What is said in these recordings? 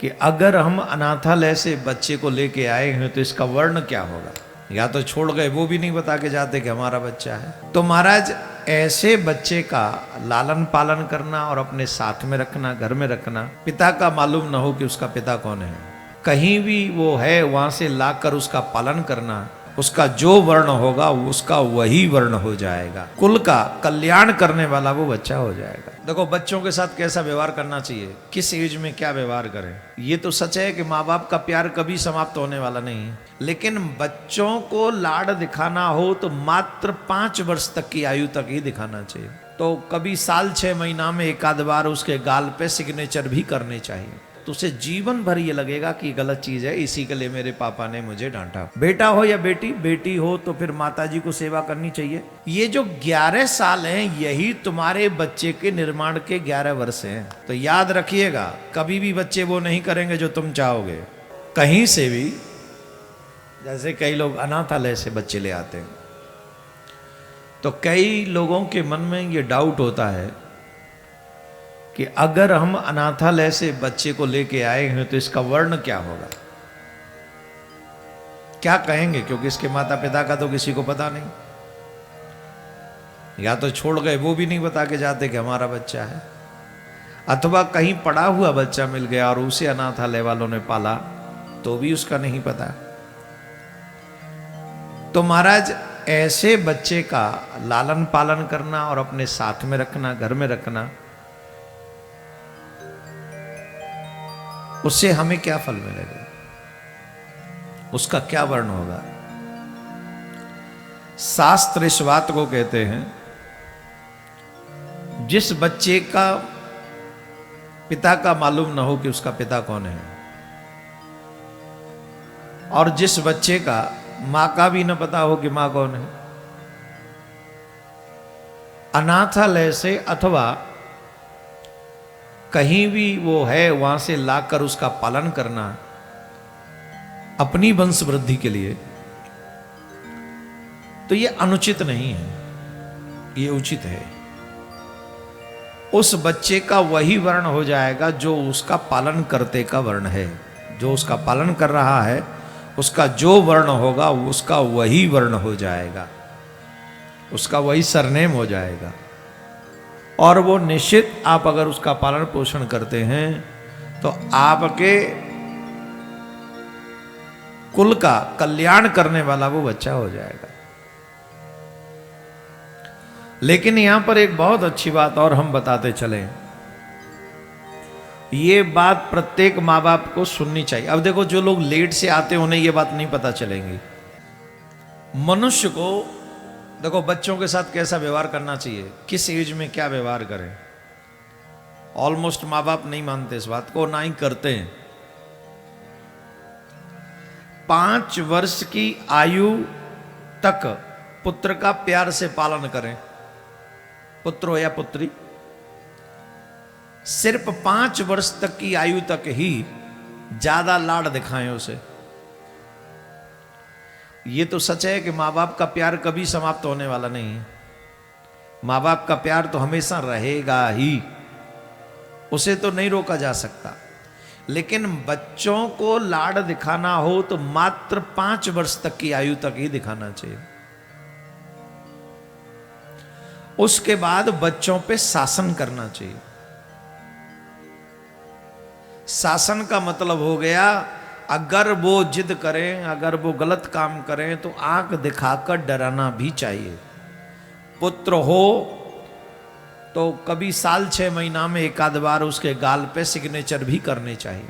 कि अगर हम अनाथालय से बच्चे को लेके आए हैं तो इसका वर्ण क्या होगा। या तो छोड़ गए वो भी नहीं बता के जाते कि हमारा बच्चा है। तो महाराज ऐसे बच्चे का लालन पालन करना और अपने साथ में रखना, घर में रखना, पिता का मालूम ना हो कि उसका पिता कौन है, कहीं भी वो है वहां से लाकर उसका पालन करना, उसका जो वर्ण होगा उसका वही वर्ण हो जाएगा, कुल का कल्याण करने वाला वो बच्चा हो जाएगा। देखो बच्चों के साथ कैसा व्यवहार करना चाहिए, किस एज में क्या व्यवहार करें। ये तो सच है कि माँ बाप का प्यार कभी समाप्त होने वाला नहीं है, लेकिन बच्चों को लाड दिखाना हो तो मात्र 5 वर्ष तक की आयु तक ही दिखाना चाहिए। तो कभी साल 6 महीना में एक आध बार उसके गाल पे सिग्नेचर भी करने चाहिए, तो उसे जीवन भर ये लगेगा कि गलत चीज है, इसी के लिए मेरे पापा ने मुझे डांटा। बेटा हो या बेटी, बेटी हो तो फिर माता जी को सेवा करनी चाहिए। ये जो 11 साल हैं यही तुम्हारे बच्चे के निर्माण के 11 वर्ष हैं। तो याद रखिएगा कभी भी बच्चे वो नहीं करेंगे जो तुम चाहोगे। कहीं से भी, जैसे कई लोग अनाथालय से बच्चे ले आते हैं तो कई लोगों के मन में ये डाउट होता है कि अगर हम अनाथालय से बच्चे को लेके आए हैं तो इसका वर्ण क्या होगा, क्या कहेंगे, क्योंकि इसके माता पिता का तो किसी को पता नहीं। या तो छोड़ गए वो भी नहीं बता के जाते कि हमारा बच्चा है, अथवा कहीं पड़ा हुआ बच्चा मिल गया और उसे अनाथालय वालों ने पाला तो भी उसका नहीं पता। तो महाराज ऐसे बच्चे का लालन पालन करना और अपने साथ में रखना, घर में रखना, उससे हमें क्या फल मिलेगा, उसका क्या वर्ण होगा। शास्त्र इस बात को कहते हैं, जिस बच्चे का पिता का मालूम ना हो कि उसका पिता कौन है, और जिस बच्चे का मां का भी न पता हो कि मां कौन है, अनाथालय से अथवा कहीं भी वो है वहां से लाकर उसका पालन करना अपनी वंश वृद्धि के लिए, तो ये अनुचित नहीं है, ये उचित है। उस बच्चे का वही वर्ण हो जाएगा जो उसका पालन करते का वर्ण है। जो उसका पालन कर रहा है उसका जो वर्ण होगा उसका वही वर्ण हो जाएगा, उसका वही सरनेम हो जाएगा। और वो निश्चित आप अगर उसका पालन पोषण करते हैं तो आपके कुल का कल्याण करने वाला वो बच्चा हो जाएगा। लेकिन यहां पर एक बहुत अच्छी बात और हम बताते चलें, ये बात प्रत्येक माँ बाप को सुननी चाहिए। अब देखो जो लोग लेट से आते हैं उन्हें ये बात नहीं पता चलेंगी। मनुष्य को देखो बच्चों के साथ कैसा व्यवहार करना चाहिए, किस एज में क्या व्यवहार करें। ऑलमोस्ट माँ बाप नहीं मानते इस बात को, ना ही करते हैं। 5 वर्ष की आयु तक पुत्र का प्यार से पालन करें, पुत्र हो या पुत्री। सिर्फ 5 वर्ष तक की आयु तक ही ज्यादा लाड दिखाएं उसे। ये तो सच है कि माँ बाप का प्यार कभी समाप्त होने वाला नहीं है। माँ बाप का प्यार तो हमेशा रहेगा ही, उसे तो नहीं रोका जा सकता। लेकिन बच्चों को लाड दिखाना हो तो मात्र 5 वर्ष तक की आयु तक ही दिखाना चाहिए। उसके बाद बच्चों पे शासन करना चाहिए। शासन का मतलब हो गया, अगर वो जिद करें, अगर वो गलत काम करें तो आंख दिखाकर डराना भी चाहिए। पुत्र हो तो कभी साल 6 महीना में एक आध बार उसके गाल पे सिग्नेचर भी करने चाहिए,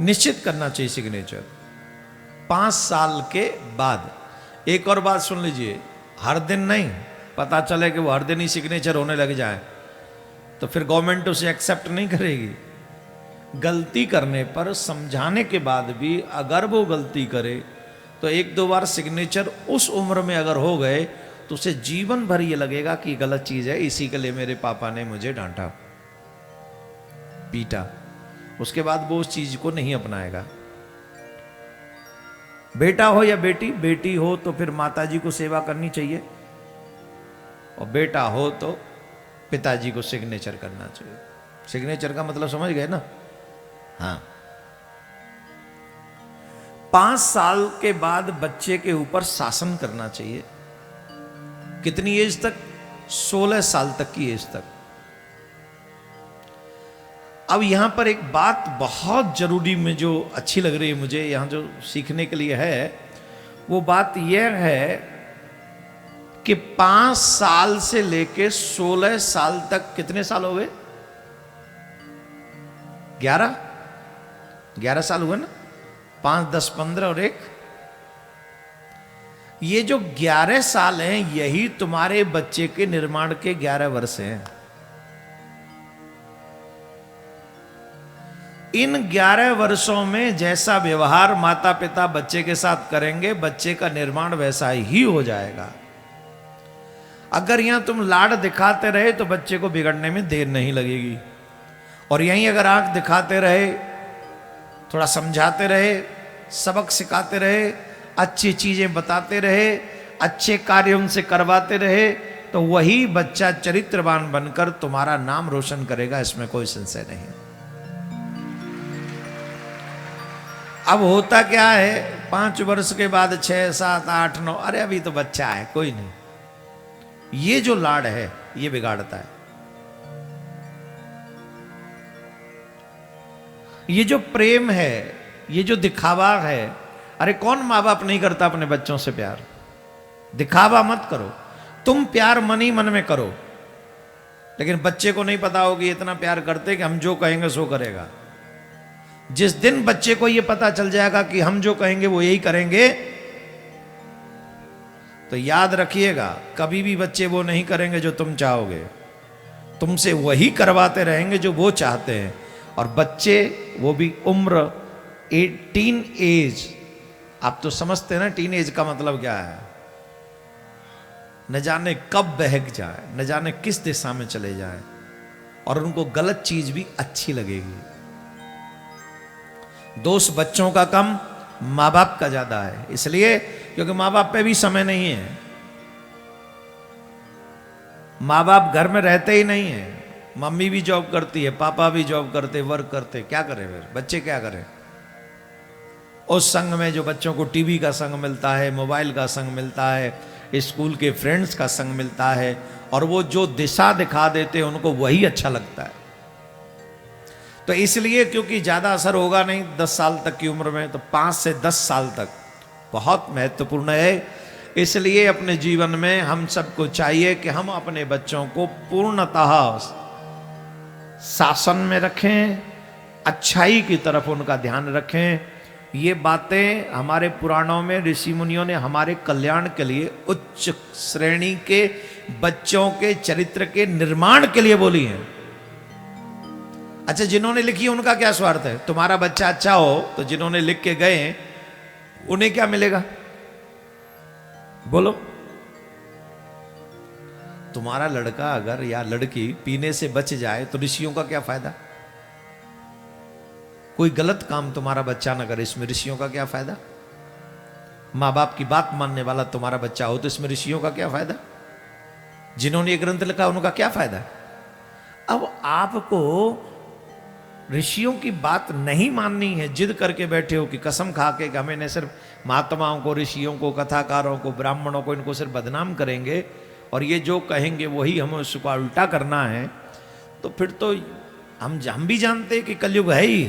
निश्चित करना चाहिए सिग्नेचर 5 साल के बाद। एक और बात सुन लीजिए, हर दिन नहीं, पता चले कि वो हर दिन ही सिग्नेचर होने लग जाए तो फिर गवर्नमेंट उसे एक्सेप्ट नहीं करेगी। गलती करने पर समझाने के बाद भी अगर वो गलती करे तो 1-2 बार सिग्नेचर उस उम्र में अगर हो गए तो उसे जीवन भर ये लगेगा कि गलत चीज है, इसी के लिए मेरे पापा ने मुझे डांटा, पीटा। उसके बाद वो उस चीज को नहीं अपनाएगा। बेटा हो या बेटी, बेटी हो तो फिर माताजी को सेवा करनी चाहिए, और बेटा हो तो पिताजी को सिग्नेचर करना चाहिए। सिग्नेचर का मतलब समझ गए ना? हाँ, 5 साल के बाद बच्चे के ऊपर शासन करना चाहिए। कितनी एज तक? 16 साल तक की एज तक। अब यहां पर एक बात बहुत जरूरी में जो अच्छी लग रही है मुझे, यहां जो सीखने के लिए है, वो बात यह है कि 5 साल से लेके 16 साल तक कितने साल हो गए? 11 साल हुए ना? 5, 10, 15 और 1, ये जो 11 साल हैं, यही तुम्हारे बच्चे के निर्माण के 11 वर्ष हैं। इन 11 वर्षों में जैसा व्यवहार माता पिता बच्चे के साथ करेंगे, बच्चे का निर्माण वैसा ही हो जाएगा। अगर यहां तुम लाड दिखाते रहे तो बच्चे को बिगड़ने में देर नहीं लगेगी, और यहीं अगर आंख दिखाते रहे, थोड़ा समझाते रहे, सबक सिखाते रहे, अच्छी चीजें बताते रहे, अच्छे कार्य उनसे करवाते रहे, तो वही बच्चा चरित्रवान बनकर तुम्हारा नाम रोशन करेगा, इसमें कोई संशय नहीं। अब होता क्या है, 5 वर्ष के बाद 6, 7, 8, 9, अरे अभी तो बच्चा है, कोई नहीं। ये जो लाड है ये बिगाड़ता है। ये जो प्रेम है, ये जो दिखावा है, अरे कौन माँ बाप नहीं करता अपने बच्चों से प्यार? दिखावा मत करो, तुम प्यार मन ही मन में करो, लेकिन बच्चे को नहीं पता होगी इतना प्यार करते कि हम जो कहेंगे सो करेगा। जिस दिन बच्चे को यह पता चल जाएगा कि हम जो कहेंगे वो यही करेंगे, तो याद रखिएगा, कभी भी बच्चे वो नहीं करेंगे जो तुम चाहोगे, तुमसे वही करवाते रहेंगे जो वो चाहते हैं। और बच्चे, वो भी उम्र 18 एज, आप तो समझते हैं ना टीन एज का मतलब क्या है? न जाने कब बहक जाए, न जाने किस दिशा में चले जाए, और उनको गलत चीज भी अच्छी लगेगी। दोष बच्चों का कम, माँ बाप का ज्यादा है, इसलिए क्योंकि माँ बाप पे भी समय नहीं है। माँ बाप घर में रहते ही नहीं है, मम्मी भी जॉब करती है, पापा भी जॉब करते, वर्क करते, क्या करें फिर बच्चे, क्या करें? उस संग में जो बच्चों को टीवी का संग मिलता है, मोबाइल का संग मिलता है, स्कूल के फ्रेंड्स का संग मिलता है, और वो जो दिशा दिखा देते हैं उनको वही अच्छा लगता है। तो इसलिए क्योंकि ज़्यादा असर होगा नहीं 10 साल तक की उम्र में, तो 5 से 10 साल तक बहुत महत्वपूर्ण है। इसलिए अपने जीवन में हम सबको चाहिए कि हम अपने बच्चों को पूर्णतः शासन में रखें, अच्छाई की तरफ उनका ध्यान रखें। ये बातें हमारे पुराणों में ऋषि मुनियों ने हमारे कल्याण के लिए, उच्च श्रेणी के बच्चों के चरित्र के निर्माण के लिए बोली हैं। अच्छा, जिन्होंने लिखी है उनका क्या स्वार्थ है? तुम्हारा बच्चा अच्छा हो तो जिन्होंने लिख के गए उन्हें क्या मिलेगा? बोलो। तुम्हारा लड़का अगर या लड़की पीने से बच जाए तो ऋषियों का क्या फायदा? कोई गलत काम तुम्हारा बच्चा न करे, इसमें ऋषियों का क्या फायदा? मां बाप की बात मानने वाला तुम्हारा बच्चा हो तो इसमें ऋषियों का क्या फायदा? जिन्होंने ये ग्रंथ लिखा उनका क्या फायदा? अब आपको ऋषियों की बात नहीं माननी है, जिद करके बैठे हो कि कसम खा के हमें न सिर्फ महात्माओं को, ऋषियों को, कथाकारों को, ब्राह्मणों को, इनको सिर्फ बदनाम करेंगे और ये जो कहेंगे वही हमें उसको उल्टा करना है, तो फिर तो हम भी जानते हैं कि कलयुग है ही,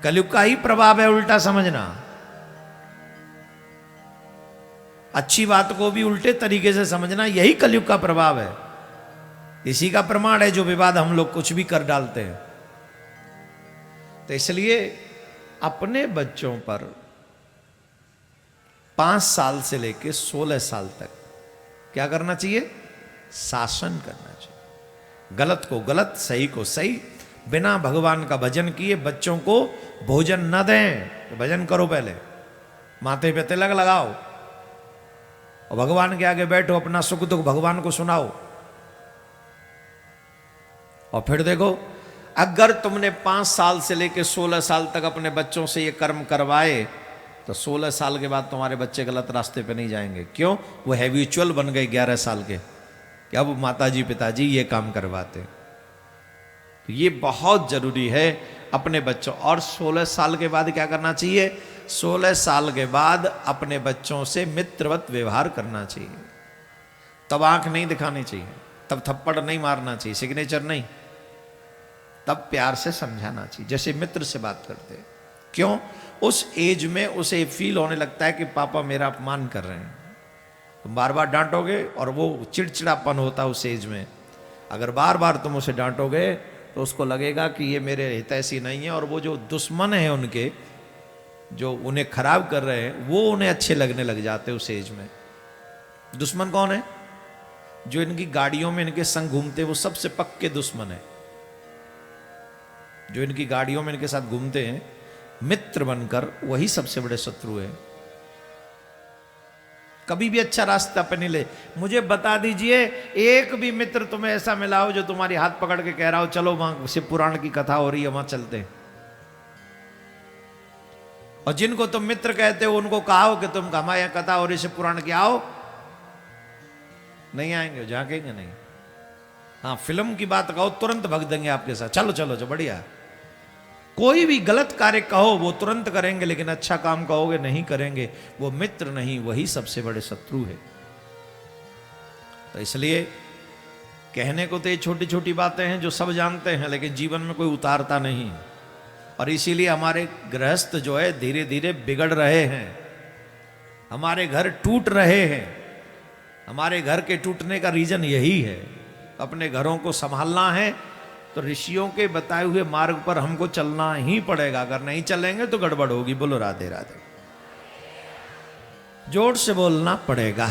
कलयुग का ही प्रभाव है उल्टा समझना। अच्छी बात को भी उल्टे तरीके से समझना, यही कलयुग का प्रभाव है। इसी का प्रमाण है जो विवाद हम लोग कुछ भी कर डालते हैं। तो इसलिए अपने बच्चों पर 5 साल से लेकर 16 साल तक क्या करना चाहिए? शासन करना चाहिए। गलत को गलत, सही को सही। बिना भगवान का भजन किए बच्चों को भोजन न दें, तो भजन करो, पहले माथे पे तिलक लगाओ और भगवान के आगे बैठो, अपना सुख दुख भगवान को सुनाओ। और फिर देखो, अगर तुमने 5 साल से लेकर 16 साल तक अपने बच्चों से ये कर्म करवाए तो 16 साल के बाद तुम्हारे बच्चे गलत रास्ते पे नहीं जाएंगे। क्यों? वो हैबिचुअल बन गए 11 साल के, कि अब माताजी पिताजी ये काम करवाते। तो ये बहुत जरूरी है अपने बच्चों। और 16 साल के बाद क्या करना चाहिए? 16 साल के बाद अपने बच्चों से मित्रवत व्यवहार करना चाहिए। तब आंख नहीं दिखानी चाहिए, तब थप्पड़ नहीं मारना चाहिए, सिग्नेचर नहीं, तब प्यार से समझाना चाहिए, जैसे मित्र से बात करते हैं। क्यों? उस एज में उसे फील होने लगता है कि पापा मेरा अपमान कर रहे हैं। तुम बार बार डांटोगे और वो चिड़चिड़ापन होता है उस एज में। अगर बार बार तुम उसे डांटोगे तो उसको लगेगा कि ये मेरे हितैषी नहीं है, और वो जो दुश्मन है उनके, जो उन्हें खराब कर रहे हैं, वो उन्हें अच्छे लगने लग जाते उस एज में। दुश्मन कौन है? जो इनकी गाड़ियों में इनके संग घूमते, वो सबसे पक्के दुश्मन है। जो इनकी गाड़ियों में इनके साथ घूमते हैं मित्र बनकर, वही सबसे बड़े शत्रु है। कभी भी अच्छा रास्ता पे नहीं ले। मुझे बता दीजिए एक भी मित्र तुम्हें ऐसा मिला हो जो तुम्हारी हाथ पकड़ के कह रहा हो चलो वहां शिव पुराण की कथा हो रही है वहां चलते हैं। और जिनको तुम मित्र कहते हो उनको कहा हो कि तुम हमारे यहाँ कथा हो रही शिव पुराण की, आओ, नहीं आएंगे, झांकेंगे नहीं। हाँ, फिल्म की बात कहो तुरंत भग देंगे आपके साथ, चलो चलो जो बढ़िया। कोई भी गलत कार्य कहो वो तुरंत करेंगे, लेकिन अच्छा काम कहोगे नहीं करेंगे। वो मित्र नहीं, वही सबसे बड़े शत्रु है। तो इसलिए कहने को तो ये छोटी छोटी बातें हैं जो सब जानते हैं, लेकिन जीवन में कोई उतारता नहीं। और इसीलिए हमारे गृहस्थ जो है धीरे धीरे बिगड़ रहे हैं, हमारे घर टूट रहे हैं। हमारे घर के टूटने का रीजन यही है। अपने घरों को संभालना है तो ऋषियों के बताए हुए मार्ग पर हमको चलना ही पड़ेगा। अगर नहीं चलेंगे तो गड़बड़ होगी। बोलो राधे राधे। जोर से बोलना पड़ेगा।